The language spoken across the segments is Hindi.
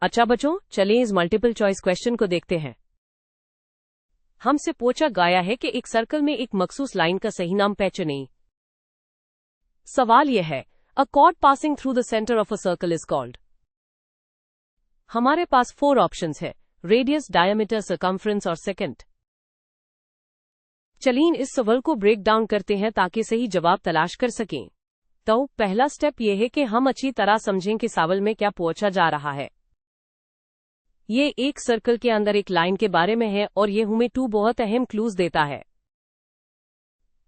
अच्छा बच्चों, चलिए इस मल्टीपल चॉइस क्वेश्चन को देखते हैं। हमसे पूछा गया है कि एक सर्कल में एक मखसूस लाइन का सही नाम पहचानें। सवाल यह है, अ cord passing through the centre of a circle is called. हमारे पास 4 ऑप्शंस है, रेडियस, डायमीटर, सर्कमफ्रेंस और सेकेंड। चलिए इस सवाल को ब्रेक डाउन करते हैं ताकि सही जवाब तलाश कर सकें। तो पहला स्टेप यह है कि हम अच्छी तरह समझें कि सवाल में क्या पूछा जा रहा है। ये एक सर्कल के अंदर एक लाइन के बारे में है और यह हमें 2 बहुत अहम क्लूज देता है।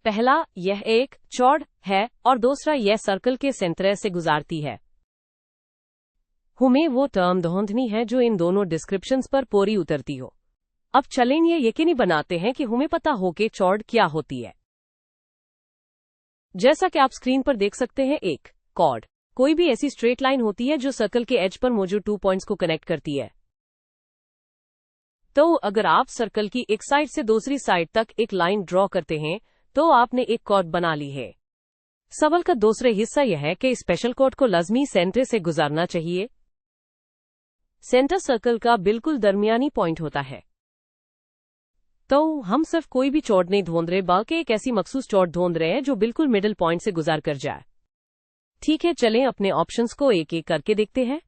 पहला, यह एक चौड़ है और दूसरा, यह सर्कल के सेंटर से गुजारती है। हमें वो टर्म ढूंढनी है जो इन दोनों डिस्क्रिप्शंस पर पूरी उतरती हो। अब चलें ये यकीनी बनाते हैं कि हमें पता हो कि चौड़ क्या होती है। जैसा कि आप स्क्रीन पर देख सकते हैं, एक कॉर्ड कोई भी ऐसी स्ट्रेट लाइन होती है जो सर्कल के एज पर मौजूद 2 पॉइंट्स को कनेक्ट करती है। तो अगर आप सर्कल की एक साइड से दूसरी साइड तक एक लाइन ड्रॉ करते हैं तो आपने एक कॉर्ड बना ली है। सवाल का दूसरा हिस्सा यह है कि स्पेशल कॉर्ड को लाजमी सेंटर से गुजारना चाहिए। सेंटर सर्कल का बिल्कुल दरमियानी पॉइंट होता है। तो हम सिर्फ कोई भी चौड़ नहीं ढूंढ रहे बल्कि एक ऐसी मखसूस चौड़ ढूंढ रहे हैं जो बिल्कुल मिडिल पॉइंट से गुजार कर जाए। ठीक है, चलें अपने ऑप्शंस को एक एक करके देखते हैं।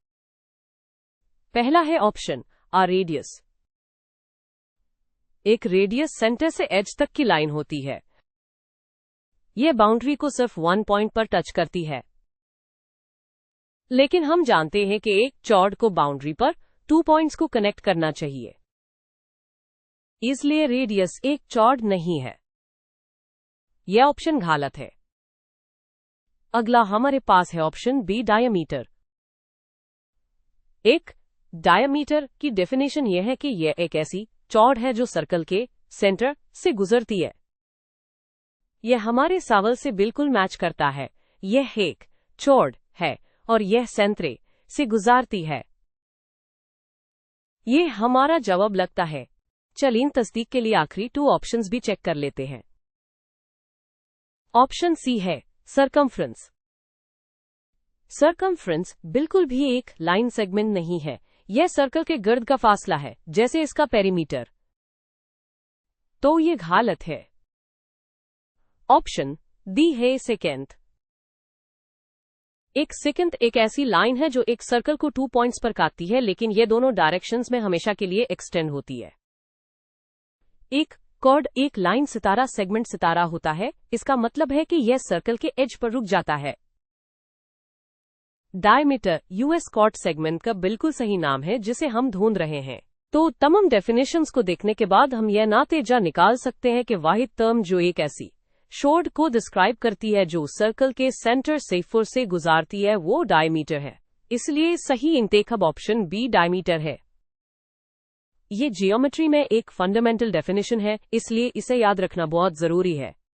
पहला है ऑप्शन आ, रेडियस। एक रेडियस सेंटर से एज तक की लाइन होती है। यह बाउंड्री को सिर्फ 1 पॉइंट पर टच करती है। लेकिन हम जानते हैं कि एक चौड़ को बाउंड्री पर 2 पॉइंट्स को कनेक्ट करना चाहिए, इसलिए रेडियस एक चौड़ नहीं है। यह ऑप्शन गलत है। अगला हमारे पास है ऑप्शन बी, डायमीटर। एक डायमीटर की डेफिनेशन यह है कि यह एक ऐसी चौड़ है जो सर्कल के सेंटर से गुजरती है। यह हमारे सवाल से बिल्कुल मैच करता है। यह एक चौड़ है और यह सेंटर से गुजारती है। यह हमारा जवाब लगता है। चलिए तस्दीक के लिए आखिरी 2 ऑप्शंस भी चेक कर लेते हैं। ऑप्शन सी है सर्कमफ्रेंस। सर्कमफ्रेंस बिल्कुल भी एक लाइन सेगमेंट नहीं है। यह सर्कल के गर्द का फासला है, जैसे इसका पेरीमीटर। तो यह गलत है। ऑप्शन डी है सेकेंड। एक सेकेंड एक ऐसी लाइन है जो एक सर्कल को 2 पॉइंट्स पर काटती है, लेकिन यह दोनों डायरेक्शंस में हमेशा के लिए एक्सटेंड होती है। एक कॉर्ड एक लाइन सितारा सेगमेंट सितारा होता है। इसका मतलब है कि यह सर्कल के एज पर रुक जाता है। डायमीटर यूएस कॉर्ड सेगमेंट का बिल्कुल सही नाम है जिसे हम ढूंढ रहे हैं। तो तमाम डेफिनेशंस को देखने के बाद हम यह नातीजा निकाल सकते हैं कि वाहिद टर्म जो एक ऐसी चौड़ को डिस्क्राइब करती है जो सर्कल के सेंटर से फुर से गुजारती है वो डायमीटर है। इसलिए सही इंतखाब ऑप्शन बी, डायमीटर है। ये जियोमेट्री में एक फंडामेंटल डेफिनेशन है, इसलिए इसे याद रखना बहुत जरूरी है।